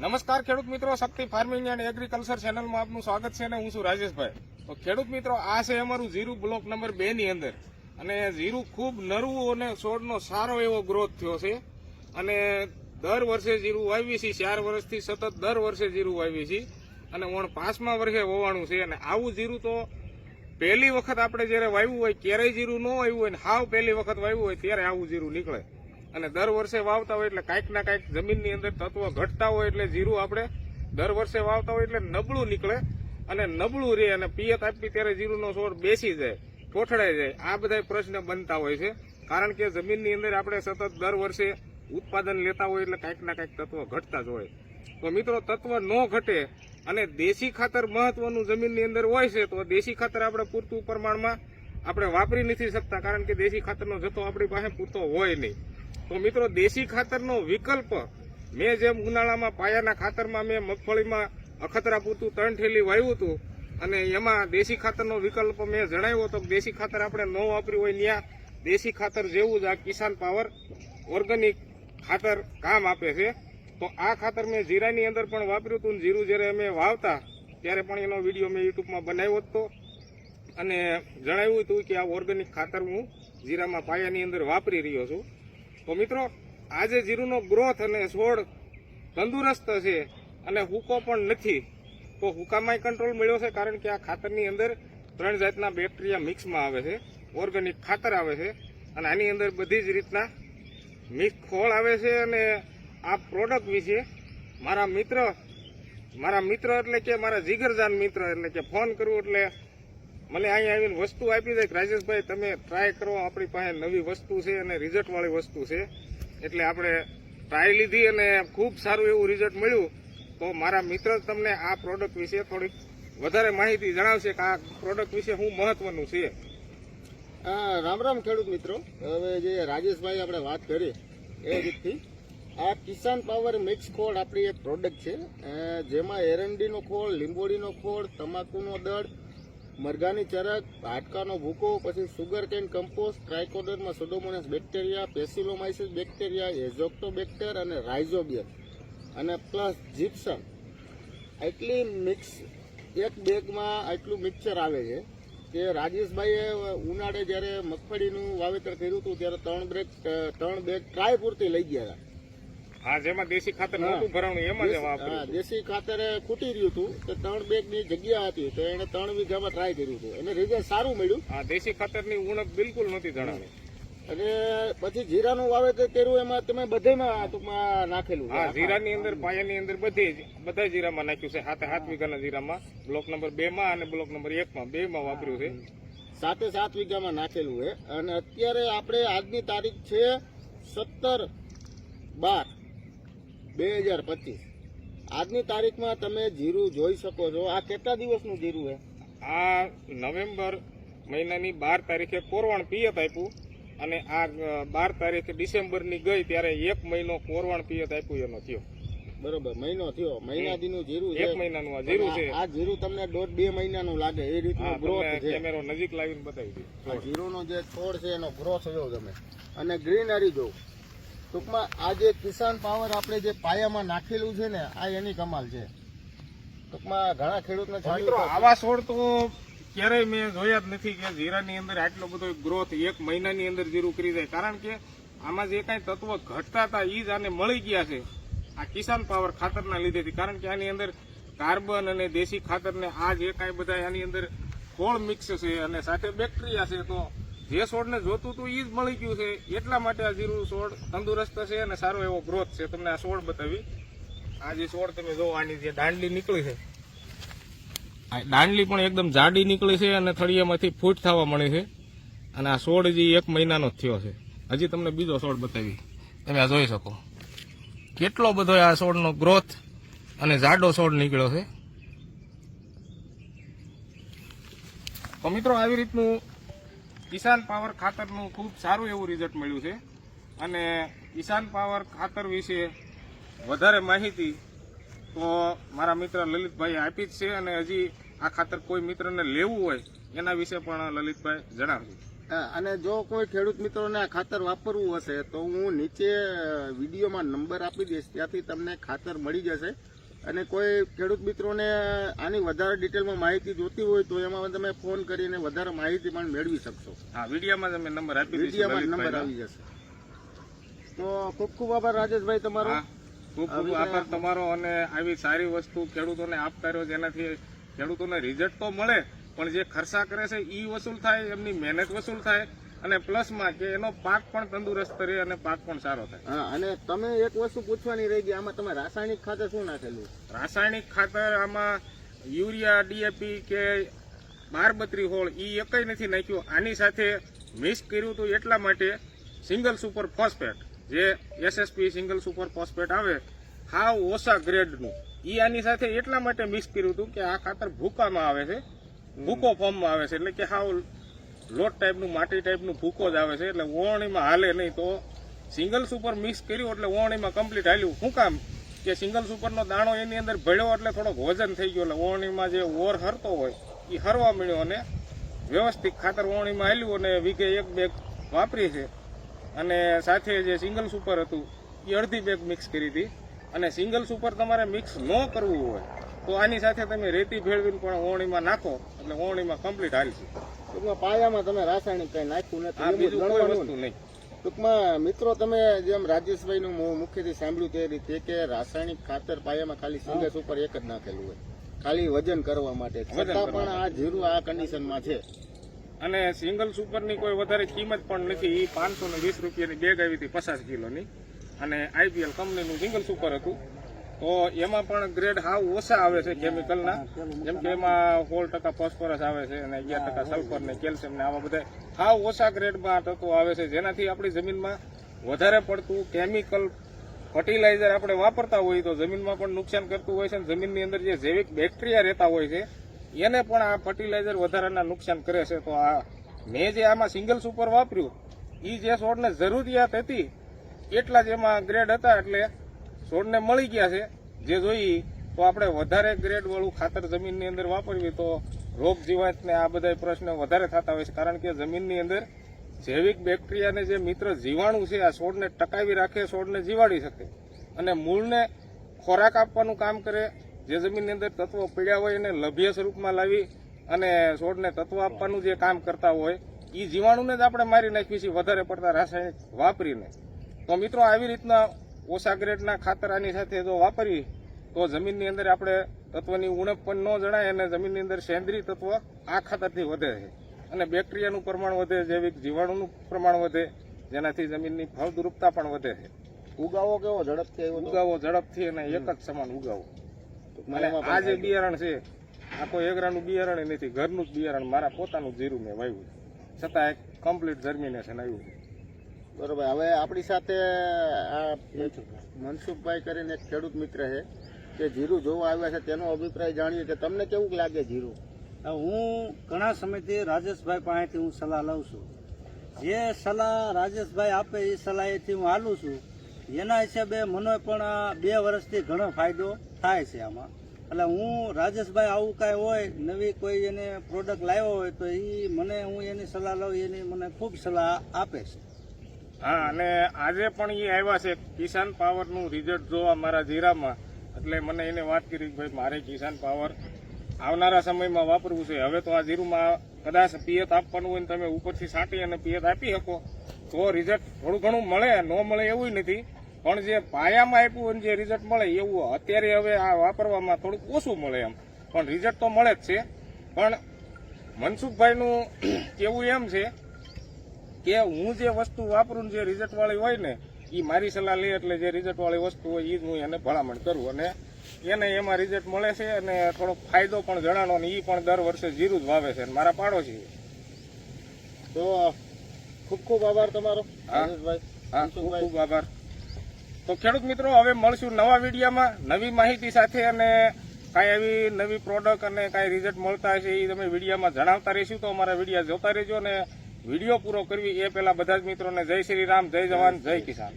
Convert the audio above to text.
નમસ્કાર ખેડૂત મિત્રો, શક્તિ ફાર્મિંગ એન્ડ એગ્રીકલ્ચર ચેનલમાં આપનું સ્વાગત છે અને હું છું રાજેશભાઈ. તો ખેડૂત મિત્રો, આ છે અમારું જીરું બ્લોક નંબર 2 ની અંદર અને જીરું ખૂબ નરવું અને છોડનો સારો એવો ગ્રોથ થયો છે અને દર વર્ષે જીરું વાવી છે. 4 વર્ષથી સતત દર વર્ષે જીરું વાવી છે અને 5મા વર્ષે વવાણું છે. અને આવું જીરું તો પહેલી વખત આપણે જ્યારે વાવ્યું હોય ક્યારેય જીરું ન વાવ્યું હોય ને હાવ પહેલી વખત વાવ્યું હોય ત્યારે આવું જીરું નીકળે. અને દર વર્ષે વાવતા હોય એટલે કાંઈક ના કાંઈક જમીનની અંદર તત્વ ઘટતા હોય એટલે જીરું આપણે દર વર્ષે વાવતા હોય એટલે નબળું નીકળે અને નબળું રહે અને પિયત આપી ત્યારે જીરુંનો છોડ બેસી જાય, ઠોઠડાઈ જાય. આ બધા પ્રશ્ન બનતા હોય છે કારણ કે જમીનની અંદર આપણે સતત દર વર્ષે ઉત્પાદન લેતા હોય એટલે કાંઈક ના કાંઈક તત્વ ઘટતા જ હોય. તો મિત્રો, તત્વ ન ઘટે અને દેશી ખાતર મહત્વનું જમીનની અંદર હોય છે તો દેશી ખાતર આપણે પૂરતું પ્રમાણમાં આપણે વાપરી નથી શકતા કારણ કે દેશી ખાતરનો જથ્થો આપણી પાસે પૂરતો હોય નહીં. તો મિત્રો, દેશી ખાતરનો વિકલ્પ મેં જેમ ઉનાળામાં પાયાના ખાતરમાં મેં મગફળીમાં અખતરા પૂરતું 3 થેલી વાવ્યું હતું અને એમાં દેશી ખાતરનો વિકલ્પ મેં જણાવ્યો હતો કે દેશી ખાતર આપણે ન વાપર્યું હોય ત્યાં દેશી ખાતર જેવું જ આ કિસાન પાવર ઓર્ગેનિક ખાતર કામ આપે છે. તો આ ખાતર મેં જીરાની અંદર પણ વાપર્યું હતું. જીરું જ્યારે અમે વાવતા ત્યારે પણ એનો વિડીયો મેં યુટ્યુબમાં બનાવ્યો હતો અને જણાવ્યું હતું કે આ ઓર્ગેનિક ખાતર હું જીરામાં પાયાની અંદર વાપરી રહ્યો છું. તો મિત્રો, આજે જીરુંનો ગ્રોથ અને છોડ તંદુરસ્ત છે અને હુકો પણ નથી. તો હુકામાં કંટ્રોલ મળ્યો છે કારણ કે આ ખાતરની અંદર 3 જાતના બેક્ટેરિયા મિક્સમાં આવે છે, ઓર્ગેનિક ખાતર આવે છે અને આની અંદર બધી જ રીતના મિક્સ ખોળ આવે છે. અને આ પ્રોડક્ટ વિશે મારા મિત્ર એટલે કે મારા જીગરજાન મિત્ર એટલે કે ફોન કરવું એટલે મને અહીંયા આવીને વસ્તુ આપી દે કે રાજેશભાઈ તમે ટ્રાય કરો, આપણી પાસે નવી વસ્તુ છે અને રિઝલ્ટવાળી વસ્તુ છે. એટલે આપણે ટ્રાય લીધી અને ખૂબ સારું એવું રિઝલ્ટ મળ્યું. તો મારા મિત્ર તમને આ પ્રોડક્ટ વિશે થોડીક વધારે માહિતી જણાવશે કે આ પ્રોડક્ટ વિશે શું મહત્વનું છે. રામ રામ ખેડૂત મિત્રો. હવે જે રાજેશભાઈ આપણે વાત કરી એ રીતથી આ કિસાન પાવર મિક્સ ખોળ આપણી એક પ્રોડક્ટ છે જેમાં એરંડીનો ખોળ, લીંબોડીનો ખોળ, તમાકુનો દળ, મરઘાની ચરક, હાડકાનો ભૂકો, પછી sugar cane compost, trichoderma pseudomonas bacteria, paecilomyces bacteria, azotobacter અને રાઇઝોબિયમ અને પ્લસ જીપ્સમ આટલી મિક્સ એક બેગમાં આટલું મિક્સચર આવે છે કે રાજેશભાઈએ ઉનાળે જ્યારે મગફળીનું વાવેતર કર્યું હતું ત્યારે 3 બેગ ટ્રાય પૂરતી લઈ ગયા હતા. હા, જેમાં દેશી ખાતર નહોતું ભરાણું એમાં જ વાપર્યું. દેશી ખાતરે ખૂટી રહ્યું હતું તો 3 બેગની જગ્યા હતી તો એને 3 વીઘામાં ટ્રાય કર્યું હતું અને રિઝલ્ટ સારું મળ્યું. હા, દેશી ખાતરની ઉણપ બિલકુલ નહોતી જણાવી. અને પછી જીરાનું વાવેતર કર્યું એમાં તમે બધામાં ટૂંકમાં નાખેલું. હા, જીરાની અંદર પાયાની અંદર બધા જીરામાં નાખ્યું છે. 7 વીઘાના જીરામાં બ્લોક નંબર 2 માં અને બ્લોક નંબર 1 માં 2 માં વાપર્યું છે. 7 વીઘામાં નાખેલું છે. અને અત્યારે આપણે આજની તારીખ છે 17/12/2025. આજની તારીખમાં તમે જીરું જોઈ શકો છો. આ કેટલા દિવસનું જીરું છે? આ નવેમ્બર મહિનાની 12 તારીખે કોરવાણ પિયત આપ્યું અને આ 12 તારીખે ડિસેમ્બરની ગઈ ત્યારે 1 મહિનો કોરવાણ પિયત આપ્યું એનો થયો. બરોબર, મહિનો થયો. મહિનાદીનું જીરું છે. 1 મહિનાનું આ જીરું છે. આ જીરું તમને 1.5-2 મહિનાનું લાગે એ રીતનો ગ્રોથ છે. કેમેરો નજીક લાવીને બતાવી દે. આ જીરુંનો જે છોડ છે એનો ગ્રોથ થયો તમે અને ગ્રીનરી જો. ટૂંકમાં આ જે કિસાન પાવર આપણે જે પાયામાં નાખેલું છે ને આ એની કમાલ છે. ટૂંકમાં ઘણા ખેડૂતને મિત્રો, આવા છોડ તો ક્યારેય મેં જોયા જ નથી કે જીરાની અંદર આટલો બધો ગ્રોથ 1 મહિનાની અંદર જીરું કરી જાય. કારણ કે આમાં જે કાંઈ તત્વ ઘટતા હતા એ જ આને મળી ગયા છે આ કિસાન પાવર ખાતરના લીધેથી. કારણ કે આની અંદર કાર્બન અને દેશી ખાતરને આ જે કાંઈ બધા આની અંદર ખોળ મિક્સ છે અને સાથે બેક્ટેરિયા છે. તો જે છોડને જોતું હતું એ જ મળી ગયું છે. એટલા માટે આ જીરું છોડ તંદુરસ્ત છે અને સારો એવો ગ્રોથ છે. તમને આ છોડ બતાવી. આ જે છોડ તમે જો, આની જે દાંડલી નીકળી છે, દાંડલી પણ એકદમ જાડી નીકળી છે અને થળિયામાંથી ફૂટ થવા મળી છે. અને આ છોડ હજી 1 મહિનાનો જ થયો છે. હજી તમને બીજો છોડ બતાવી. તમે આ જોઈ શકો કેટલો બધો આ છોડનો ગ્રોથ અને જાડો છોડ નીકળ્યો છે. તો મિત્રો, આવી રીતનું કિસાન પાવર ખાતરનું ખૂબ સારું એવું રિઝલ્ટ મળ્યું છે. અને કિસાન પાવર ખાતર વિશે વધારે માહિતી તો મારા મિત્ર લલિતભાઈ આપી જ છે અને હજી આ ખાતર કોઈ મિત્રને લેવું હોય એના વિશે પણ લલિતભાઈ જણાવશે. અને જો કોઈ ખેડૂત મિત્રોને આ ખાતર વાપરવું હશે તો હું નીચે વિડીયોમાં નંબર આપી દઈશ, ત્યાંથી તમને ખાતર મળી જશે. અને કોઈ ખેડૂત મિત્રોને આની વધારે ડિટેલમાં માહિતી જોતી હોય તો એમાં તમે ફોન કરીને વધારે માહિતી પણ મેળવી શકશો. હા, વિડીયોમાં તમે નંબર આપી દઈશું. વિડીયોમાં નંબર આવી જશે. તો ખૂબ ખૂબ આભાર રાજેશભાઈ તમારો. હા, ખૂબ ખૂબ આભાર તમારો. અને આવી સારી વસ્તુ ખેડૂતોને આપતા રહ્યો, જેનાથી ખેડૂતોને રિઝલ્ટ તો મળે, પણ જે ખર્ચા કરે છે ઈ વસૂલ થાય, એમની મહેનત વસૂલ થાય, અને પ્લસમાં કે એનો પાક પણ તંદુરસ્ત રહે અને પાક પણ સારો થાય. હા, અને તમે એક વસ્તુ પૂછવાની રહી ગઈ, આમાં તમે રાસાયણિક ખાતર શું નાખેલું? રાસાયણિક ખાતર આમાં યુરિયા, ડીએપી કે 12-32 હોળ ઈ એકય નથી નાખ્યું. આની સાથે મિક્સ કર્યું હતું એટલા માટે સિંગલ સુપર ફોસ્ફેટ, જે એસએસપી સિંગલ સુપર ફોસ્ફેટ આવે, હાવ ઓછા ગ્રેડનું, ઈ આની સાથે એટલા માટે મિક્સ કર્યું હતું કે આ ખાતર ભૂકામાં આવે છે, ભૂકો ફોર્મમાં આવે છે, એટલે કે હાવ લોટ ટાઈપનું, માટી ટાઈપનું ભૂકો જ આવે છે, એટલે ઓવણીમાં હાલે નહીં. તો સિંગલ સુપર મિક્સ કર્યું એટલે ઓવણીમાં કમ્પ્લીટ હાલ્યું. શું કામ કે સિંગલ સુપરનો દાણો એની અંદર ભળ્યો એટલે થોડોક વજન થઈ ગયો, એટલે ઓવણીમાં જે ઓર હરતો હોય એ હરવા મળ્યો, અને વ્યવસ્થિત ખાતર ઓવણીમાં હાલ્યું, અને વીઘે 1 બેગ વાપરી છે. અને સાથે જે સિંગલ સુપર હતું એ અડધી બેગ મિક્સ કરી હતી. અને સિંગલ સુપર તમારે મિક્સ ન કરવું હોય તો આની સાથે તમે રેતી ભેળવીને પણ ઓવણીમાં નાખો એટલે ઓવણીમાં કમ્પ્લીટ હાલશે. ટૂંકમાં પાયામાં તમે રાસાયણિક કઈ નાખ્યું આ નથી, બીજું કોઈ વસ્તુ નહીં. ટૂંકમાં મિત્રો તમે જેમ રાજેશભાઈનું મુખ્યથી સાંભળ્યું તે રીતે કે રાસાયણિક ખાતર પાયામાં ખાલી સિંગલ સુપર એક જ નાખેલું હોય, ખાલી વજન કરવા માટે. છતાં પણ આ જીરું આ કન્ડિશનમાં છે. અને સિંગલ સુપરની કોઈ વધારે કિંમત પણ નથી. એ 520 રૂપિયાની બેગ આવી હતી 50 કિલોની, અને આઈપીએલ કંપનીનું સિંગલ સુપર હતું. તો એમાં પણ ગ્રેડ હાવ ઓછા આવે છે કેમિકલના, જેમ કે એમાં 16% ફોસ્ફરસ આવે છે, અને 11% સલ્ફર ને કેલ્શિયમ ને આવા બધા હાવ ઓછા ગ્રેડમાં તત્વો આવે છે, જેનાથી આપણી જમીનમાં વધારે પડતું કેમિકલ ફર્ટિલાઇઝર આપણે વાપરતા હોઈએ તો જમીનમાં પણ નુકસાન કરતું હોય છે, અને જમીનની અંદર જે જૈવિક બેક્ટેરિયા રહેતા હોય છે એને પણ આ ફર્ટિલાઇઝર વધારાના નુકસાન કરે છે. તો આ મેં જે આમાં સિંગલ સુપર વાપર્યું એ જે છોડને જરૂરિયાત હતી એટલા જ એમાં ગ્રેડ હતા, એટલે છોડને મળી ગયા છે. જે જોઈએ તો આપણે વધારે ગ્રેડ વાળું ખાતર જમીનની અંદર વાપરવી તો રોગ જીવાત ને આ બધા પ્રશ્નો વધારે થતા હોય છે, કારણ કે જમીનની અંદર જૈવિક બેક્ટેરિયાને જે મિત્ર જીવાણુ છે આ છોડને ટકાવી રાખે, છોડને જીવાડી શકે, અને મૂળને ખોરાક આપવાનું કામ કરે. જે જમીનની અંદર તત્વો પીડ્યા હોય એને લભ્ય સ્વરૂપમાં લાવી અને છોડને તત્વો આપવાનું જે કામ કરતા હોય એ જીવાણુને જ આપણે મારી નાખીએ છીએ વધારે પડતા રાસાયણિક વાપરીને. તો મિત્રો આવી રીતના ઓછા ગ્રેડના ખાતર આની સાથે જો વાપરીએ તો જમીનની અંદર આપણે તત્વની ઉણપ પણ ન જણાય, અને જમીનની અંદર સેન્દ્રીય તત્વ આ ખાતરથી વધે છે, અને બેક્ટેરિયાનું પ્રમાણ વધે, જૈવિક જીવાણુનું પ્રમાણ વધે, જેનાથી જમીનની ફળદ્રુપતા પણ વધે છે. ઉગાવો કેવો ઝડપથી આવ્યો? ઉગાવો ઝડપથી અને એક જ સમાન ઉગાવો. અને આ જે બિયારણ છે આ કોઈ એગરાનું બિયારણ નથી, ઘરનું જ બિયારણ, મારા પોતાનું જીરું મેં વાવ્યું, છતાં એક કમ્પ્લીટ જર્મિનેશન આવ્યું. બરોબર. હવે આપણી સાથે આ મનસુખભાઈ કરીને એક ખેડૂત મિત્ર છે કે જીરું જોવા આવ્યા છે, તેનો અભિપ્રાય જાણીએ કે તમને કેવું લાગે જીરું? હું ઘણા સમયથી રાજેશભાઈ પાસેથી હું સલાહ લઉં છું. જે સલાહ રાજેશભાઈ આપે એ સલાહથી હું હાલું છું. એના હિસાબે મને પણ 2 વર્ષથી ઘણો ફાયદો થાય છે આમાં. એટલે હું રાજેશભાઈ આવું કાંઈ હોય નવી કોઈ એને પ્રોડક્ટ લાવ્યો હોય તો એ મને હું એની સલાહ લઉં, એની મને ખૂબ સલાહ આપે છે. હા, અને આજે પણ એ આવ્યા છે કિસાન પાવરનું રિઝલ્ટ જોવા મારા જીરામાં, એટલે મને એને વાત કરી કે ભાઈ મારે કિસાન પાવર આવનારા સમયમાં વાપરવું છે. હવે તો આ જીરુમાં કદાચ પિયત આપવાનું હોય ને તમે ઉપરથી છાંટી અને પિયત આપી શકો તો રિઝલ્ટ થોડું ઘણું મળે, ન મળે એવું નથી, પણ જે પાયામાં આપ્યું હોય જે રિઝલ્ટ મળે એવું અત્યારે હવે આ વાપરવામાં થોડુંક ઓછું મળે એમ, પણ રિઝલ્ટ તો મળે જ છે. પણ મનસુખભાઈનું કેવું એમ છે કે હું જે વસ્તુ વાપરું જે રિઝલ્ટ વાળી હોય ને એ મારી સલાહ લે, એટલે જે રિઝલ્ટ વાળી વસ્તુ હોય એ જ હું એને ભલામણ કરું, અને એને એમાં રિઝલ્ટ મળે છે, અને થોડોક ફાયદો પણ જણાનો, અને એ પણ દર વર્ષે જીરું જ વાવે છે, મારા પાડોશી. તો ખૂબ ખૂબ આભાર તમારો હા, ખૂબ ખૂબ આભાર. તો ખેડૂત મિત્રો હવે મળશું નવા વિડીયોમાં નવી માહિતી સાથે, અને કાંઈ એવી નવી પ્રોડક્ટ અને કાંઈ રિઝલ્ટ મળતા હશે એ તમે વિડીયોમાં જણાવતા રહીશું. તો અમારા વિડીયો જોતા રહેજો, અને વિડીયો પૂરો કરવી એ પહેલા બધા જ મિત્રોને જય શ્રી રામ, જય જવાન, જય કિસાન.